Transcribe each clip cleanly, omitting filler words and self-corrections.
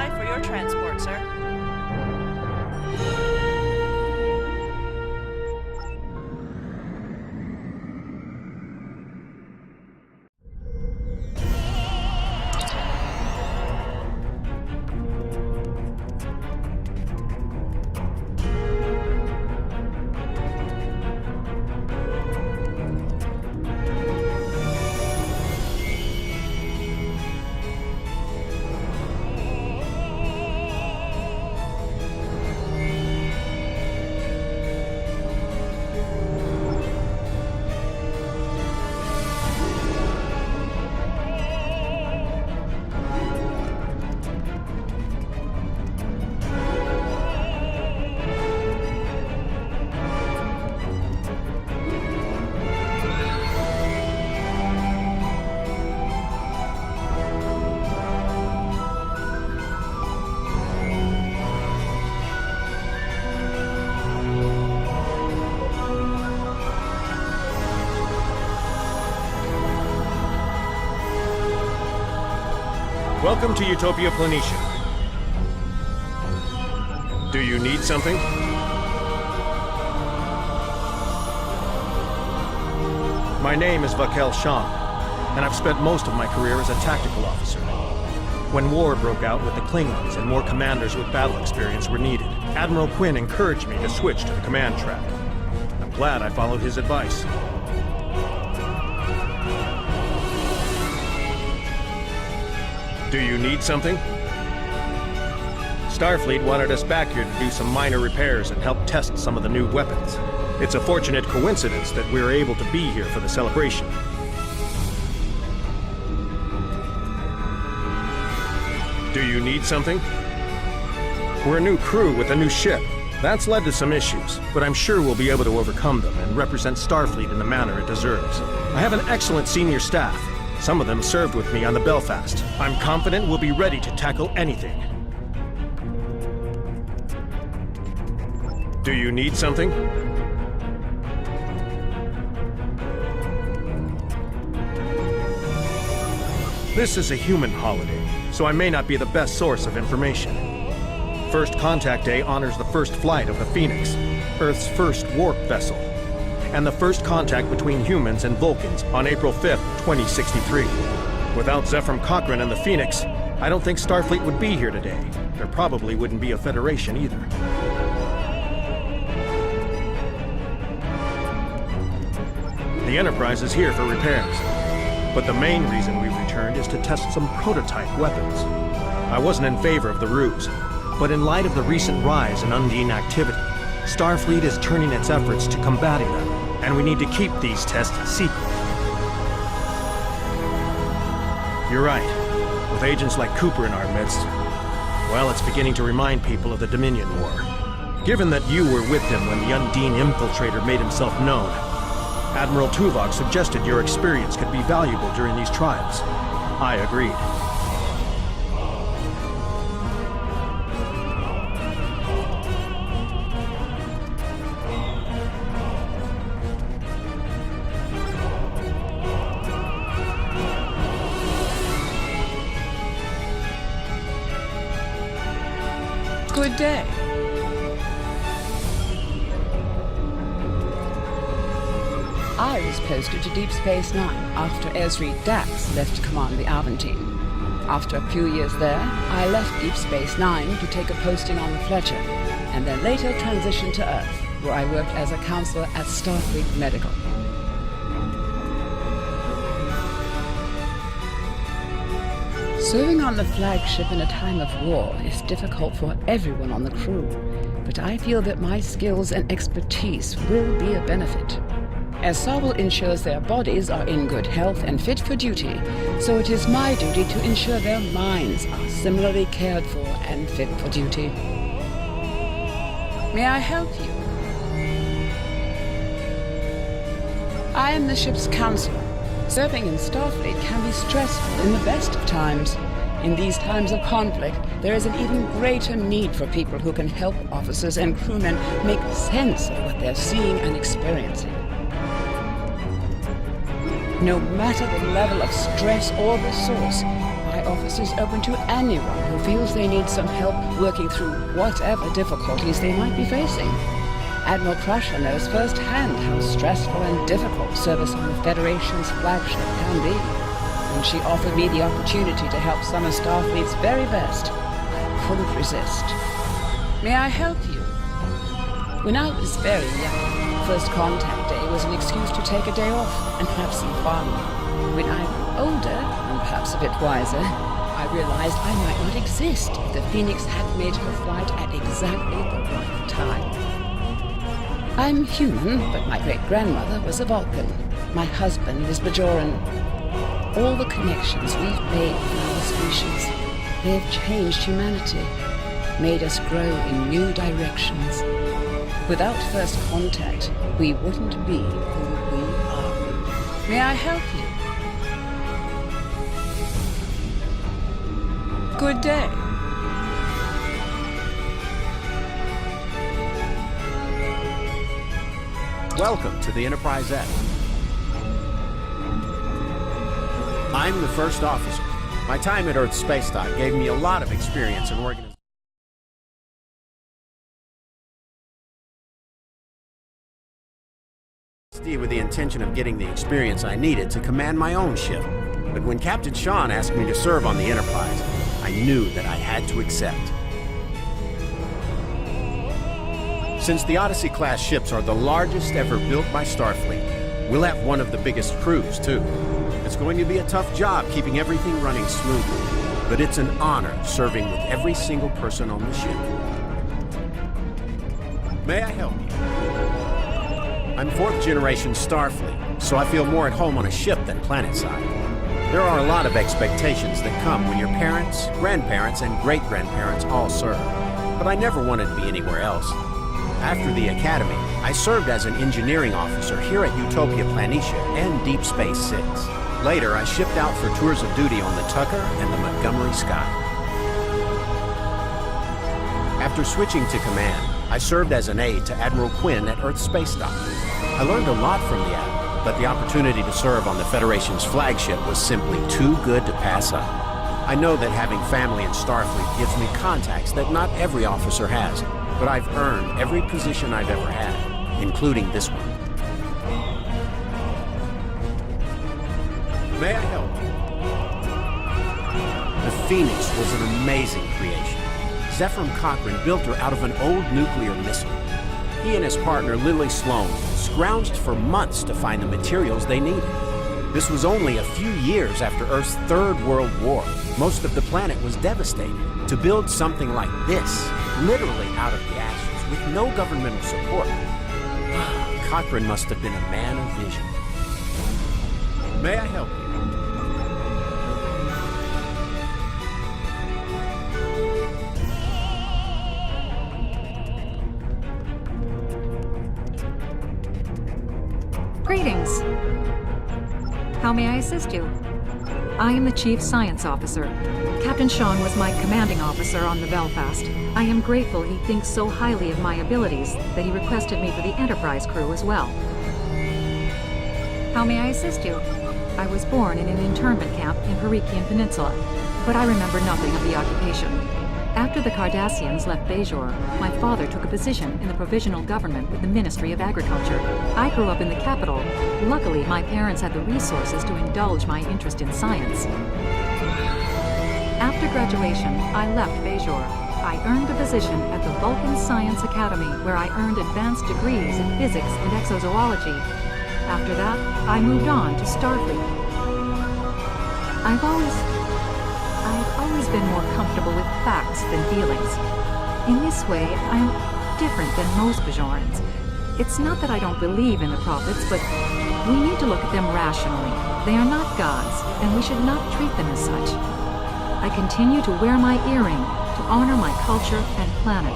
by for your transport, sir. Welcome to Utopia Planitia. Do you need something? My name is Vakel Shan, and I've spent most of my career as a tactical officer. When war broke out with the Klingons and more commanders with battle experience were needed, Admiral Quinn encouraged me to switch to the command track. I'm glad I followed his advice. Do you need something? Starfleet wanted us back here to do some minor repairs and help test some of the new weapons. It's a fortunate coincidence that we were able to be here for the celebration. Do you need something? We're a new crew with a new ship. That's led to some issues, but I'm sure we'll be able to overcome them and represent Starfleet in the manner it deserves. I have an excellent senior staff. Some of them served with me on the Belfast. I'm confident we'll be ready to tackle anything. Do you need something? This is a human holiday, so I may not be the best source of information. First Contact Day honors the first flight of the Phoenix, Earth's first warp vessel, and the first contact between humans and Vulcans on April 5th, 2063. Without Zephyr Cochrane and the Phoenix, I don't think Starfleet would be here today. There probably wouldn't be a Federation either. The Enterprise is here for repairs, but the main reason we returned is to test some prototype weapons. I wasn't in favor of the ruse, but in light of the recent rise in Undine activity, Starfleet is turning its efforts to combating them, and we need to keep these tests secret. You're right. With agents like Cooper in our midst, well, it's beginning to remind people of the Dominion War. Given that you were with him when the Undine infiltrator made himself known, Admiral Tuvok suggested your experience could be valuable during these trials. I agreed. Good day. I was posted to Deep Space Nine after Ezri Dax left to command the Aventine. After a few years there, I left Deep Space Nine to take a posting on the Fletcher, and then later transitioned to Earth, where I worked as a counselor at Starfleet Medical. Serving on the flagship in a time of war is difficult for everyone on the crew, but I feel that my skills and expertise will be a benefit. As Sawell ensures their bodies are in good health and fit for duty, so it is my duty to ensure their minds are similarly cared for and fit for duty. May I help you? I am the ship's counselor. Serving in Starfleet can be stressful in the best of times. In these times of conflict, there is an even greater need for people who can help officers and crewmen make sense of what they're seeing and experiencing. No matter the level of stress or the source, I my office is open to anyone who feels they need some help working through whatever difficulties they might be facing. Admiral Crusher knows firsthand how stressful and difficult service on the Federation's flagship can be. When she offered me the opportunity to help some of Starfleet's very best, I couldn't resist. May I help you? When I was very young, First Contact Day was an excuse to take a day off and have some fun. When I grew older, and perhaps a bit wiser, I realized I might not exist if the Phoenix had made her flight at exactly the right time. I'm human, but my great-grandmother was a Vulcan. My husband is Bajoran. All the connections we've made with our species, they've changed humanity, made us grow in new directions. Without First Contact, we wouldn't be who we are. May I help you? Good day. Welcome to the Enterprise X. I'm the first officer. My time at Earth Space Dock gave me a lot of experience in organization with the intention of getting the experience I needed to command my own ship. But when Captain Sean asked me to serve on the Enterprise, I knew that I had to accept. Since the Odyssey-class ships are the largest ever built by Starfleet, we'll have one of the biggest crews, too. It's going to be a tough job keeping everything running smoothly, but it's an honor serving with every single person on the ship. May I help you? I'm fourth-generation Starfleet, so I feel more at home on a ship than planetside. There are a lot of expectations that come when your parents, grandparents, and great-grandparents all serve, but I never wanted to be anywhere else. After the Academy, I served as an engineering officer here at Utopia Planitia and Deep Space Six. Later, I shipped out for tours of duty on the Tucker and the Montgomery Sky. After switching to command, I served as an aide to Admiral Quinn at Earth Space Dock. I learned a lot from the Admiral, but the opportunity to serve on the Federation's flagship was simply too good to pass up. I know that having family in Starfleet gives me contacts that not every officer has, but I've earned every position I've ever had, including this one. May I help you? The Phoenix was an amazing creation. Zefram Cochrane built her out of an old nuclear missile. He and his partner, Lily Sloan, scrounged for months to find the materials they needed. This was only a few years after Earth's Third World War. Most of the planet was devastated. To build something like this, literally out of the ashes, with no governmental support, Cochrane must have been a man of vision. May I help you? Greetings. How may I assist you? I am the Chief Science Officer. Captain Sean was my commanding officer on the Belfast. I am grateful he thinks so highly of my abilities that he requested me for the Enterprise crew as well. How may I assist you? I was born in an internment camp in Harikian Peninsula, but I remember nothing of the occupation. After the Cardassians left Bajor, my father took a position in the provisional government with the Ministry of Agriculture. I grew up in the capital. Luckily, my parents had the resources to indulge my interest in science. After graduation, I left Bajor. I earned a position at the Vulcan Science Academy, where I earned advanced degrees in physics and exozoology. After that, I moved on to Starfleet. I've always been more comfortable with facts than feelings. In this way, I'm different than most Bajorans. It's not that I don't believe in the prophets, but we need to look at them rationally. They are not gods, and we should not treat them as such. I continue to wear my earring to honor my culture and planet,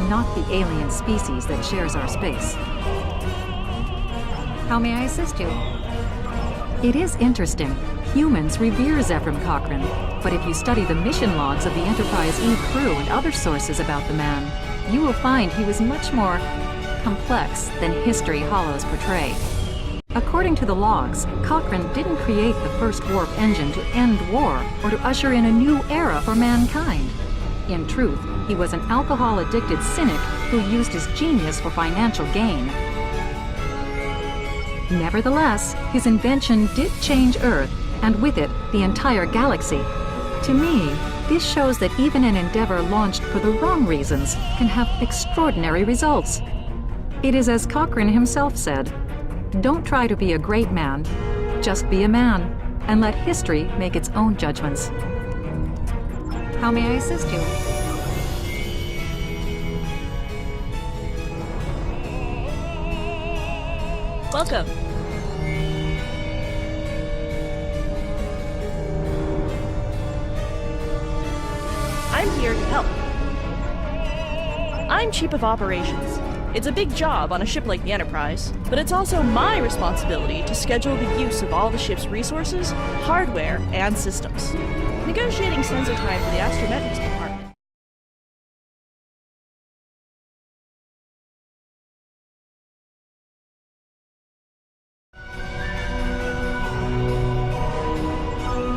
not the alien species that shares our space. How may I assist you? It is interesting. Humans revere Zefram Cochrane, but if you study the mission logs of the Enterprise E crew and other sources about the man, you will find he was much more complex than history hollows portray. According to the logs, Cochrane didn't create the first warp engine to end war or to usher in a new era for mankind. In truth, he was an alcohol-addicted cynic who used his genius for financial gain. Nevertheless, his invention did change Earth, and with it, the entire galaxy. To me, this shows that even an endeavor launched for the wrong reasons can have extraordinary results. It is as Cochrane himself said, "Don't try to be a great man, just be a man, and let history make its own judgments." How may I assist you? Welcome. I'm here to help. I'm Chief of Operations. It's a big job on a ship like the Enterprise, but it's also my responsibility to schedule the use of all the ship's resources, hardware, and systems. Negotiating sensor time for the astrometrics department.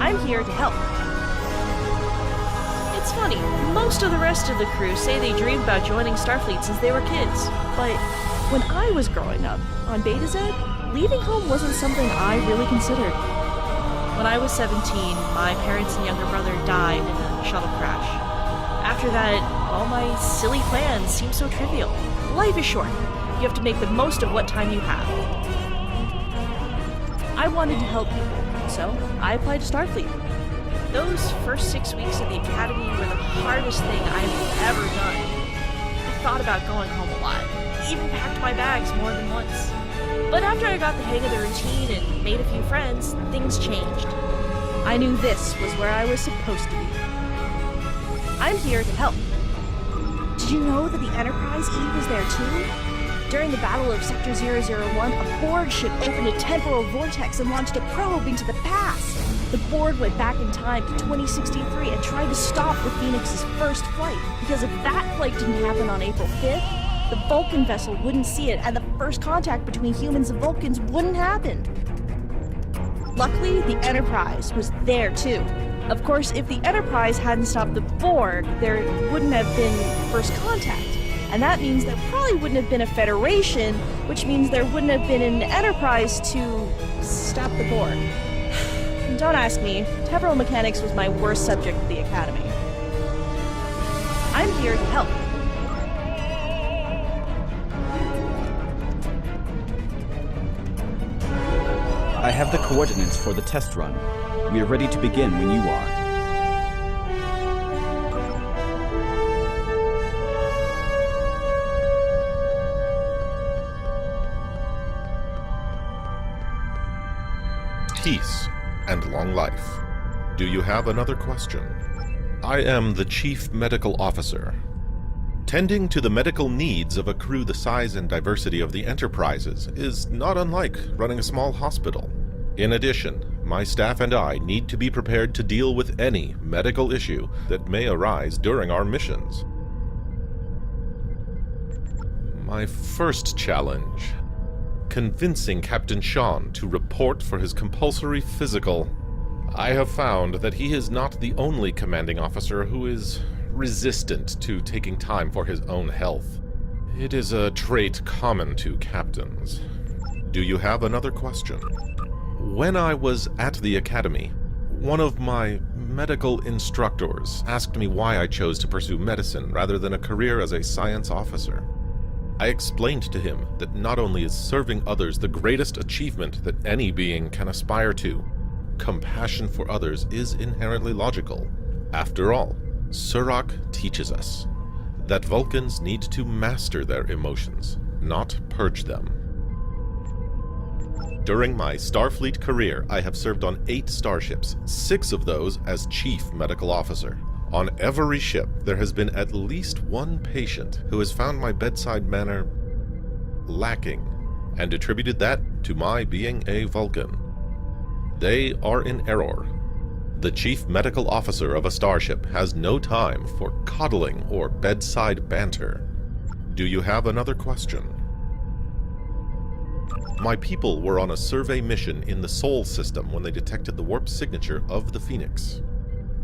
I'm here to help. It's funny, most of the rest of the crew say they dreamed about joining Starfleet since they were kids, but when I was growing up, on Beta Z, leaving home wasn't something I really considered. When I was 17, my parents and younger brother died in a shuttle crash. After that, all my silly plans seem so trivial. Life is short. You have to make the most of what time you have. I wanted to help people, so I applied to Starfleet. Those first 6 weeks at the Academy were the hardest thing I've ever done. I thought about going home a lot, even packed my bags more than once. But after I got the hang of the routine and made a few friends, things changed. I knew this was where I was supposed to be. I'm here to help. Did you know that the Enterprise E was there too? During the Battle of Sector 001, a Borg ship opened a temporal vortex and launched a probe into the past. The Borg went back in time to 2063 and tried to stop the Phoenix's first flight. Because if that flight didn't happen on April 5th, the Vulcan vessel wouldn't see it, and the first contact between humans and Vulcans wouldn't happen. Luckily, the Enterprise was there too. Of course, if the Enterprise hadn't stopped the Borg, there wouldn't have been first contact. And that means there probably wouldn't have been a Federation, which means there wouldn't have been an Enterprise to stop the Borg. Don't ask me. Temporal mechanics was my worst subject at the Academy. I'm here to help. I have the coordinates for the test run. We are ready to begin when you are. Peace and long life. Do you have another question? I am the Chief Medical Officer. Tending to the medical needs of a crew the size and diversity of the Enterprises is not unlike running a small hospital. In addition, my staff and I need to be prepared to deal with any medical issue that may arise during our missions. My first challenge: convincing Captain Sean to report for his compulsory physical. I have found that he is not the only commanding officer who is resistant to taking time for his own health. It is a trait common to captains. Do you have another question? When I was at the Academy, one of my medical instructors asked me why I chose to pursue medicine rather than a career as a science officer. I explained to him that not only is serving others the greatest achievement that any being can aspire to, compassion for others is inherently logical. After all, Surak teaches us that Vulcans need to master their emotions, not purge them. During my Starfleet career, I have served on 8 starships, 6 of those as Chief Medical Officer. On every ship, there has been at least one patient who has found my bedside manner lacking, and attributed that to my being a Vulcan. They are in error. The Chief Medical Officer of a starship has no time for coddling or bedside banter. Do you have another question? My people were on a survey mission in the Sol system when they detected the warp signature of the Phoenix.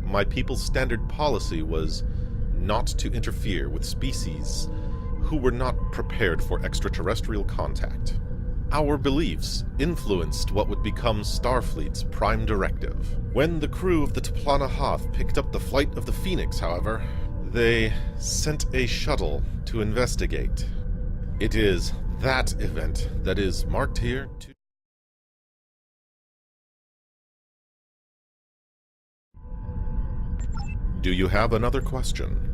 My people's standard policy was not to interfere with species who were not prepared for extraterrestrial contact. Our beliefs influenced what would become Starfleet's prime directive. When the crew of the T'Plana Hoth picked up the flight of the Phoenix, however, they sent a shuttle to investigate. It is that event that is marked here to... Do you have another question?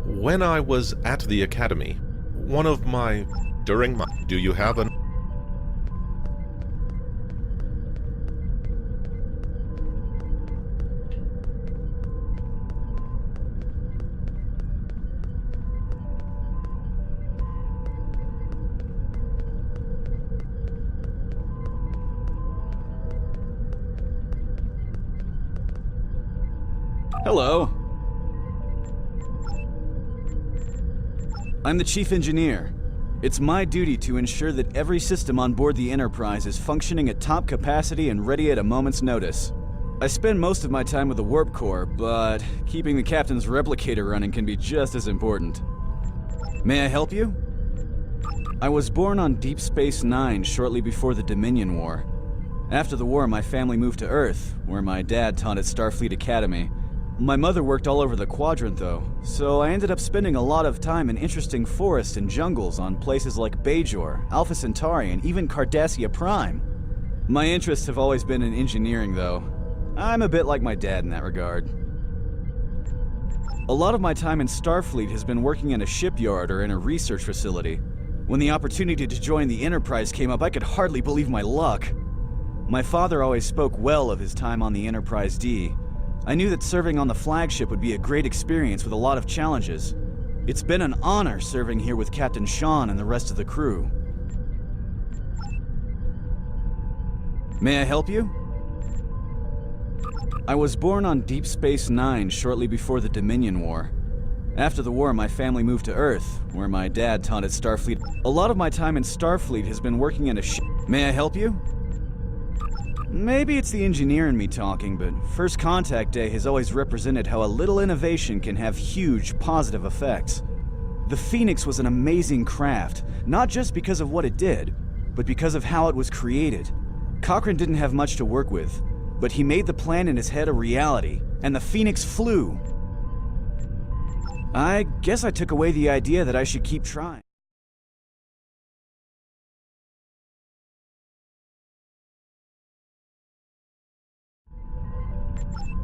When I was at the Academy, do you have an... Hello. I'm the Chief Engineer. It's my duty to ensure that every system on board the Enterprise is functioning at top capacity and ready at a moment's notice. I spend most of my time with the Warp Core, but keeping the Captain's replicator running can be just as important. May I help you? I was born on Deep Space Nine shortly before the Dominion War. After the war, my family moved to Earth, where my dad taught at Starfleet Academy. My mother worked all over the quadrant, though, so I ended up spending a lot of time in interesting forests and jungles on places like Bajor, Alpha Centauri, and even Cardassia Prime. My interests have always been in engineering, though. I'm a bit like my dad in that regard. A lot of my time in Starfleet has been working in a shipyard or in a research facility. When the opportunity to join the Enterprise came up, I could hardly believe my luck. My father always spoke well of his time on the Enterprise D. I knew that serving on the flagship would be a great experience with a lot of challenges. It's been an honor serving here with Captain Sean and the rest of the crew. May I help you? I was born on Deep Space Nine shortly before the Dominion War. After the war, my family moved to Earth, where my dad taught at Starfleet. A lot of my time in Starfleet has been working in a ship. May I help you? Maybe it's the engineer in me talking, but First Contact Day has always represented how a little innovation can have huge positive effects. The Phoenix was an amazing craft, not just because of what it did, but because of how it was created. Cochrane didn't have much to work with, but he made the plan in his head a reality, and the Phoenix flew. I guess I took away the idea that I should keep trying.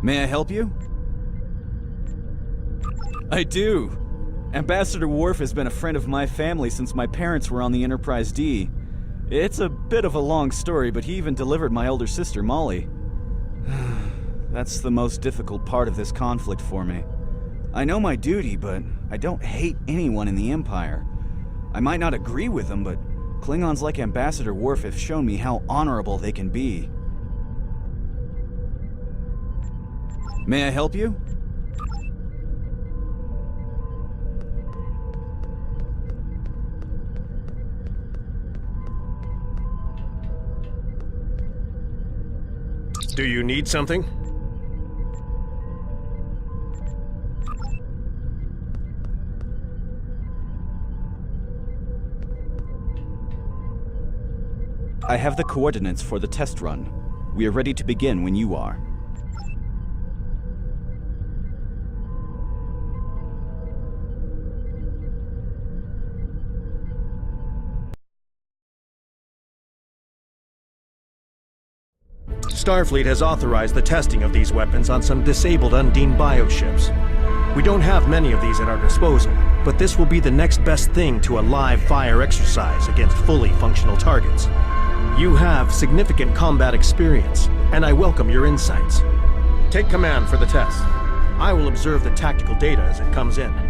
May I help you? I do. Ambassador Worf has been a friend of my family since my parents were on the Enterprise D. It's a bit of a long story, but he even delivered my older sister, Molly. That's the most difficult part of this conflict for me. I know my duty, but I don't hate anyone in the Empire. I might not agree with them, but Klingons like Ambassador Worf have shown me how honorable they can be. May I help you? Do you need something? I have the coordinates for the test run. We are ready to begin when you are. Starfleet has authorized the testing of these weapons on some disabled Undine bioships. We don't have many of these at our disposal, but this will be the next best thing to a live fire exercise against fully functional targets. You have significant combat experience, and I welcome your insights. Take command for the test. I will observe the tactical data as it comes in.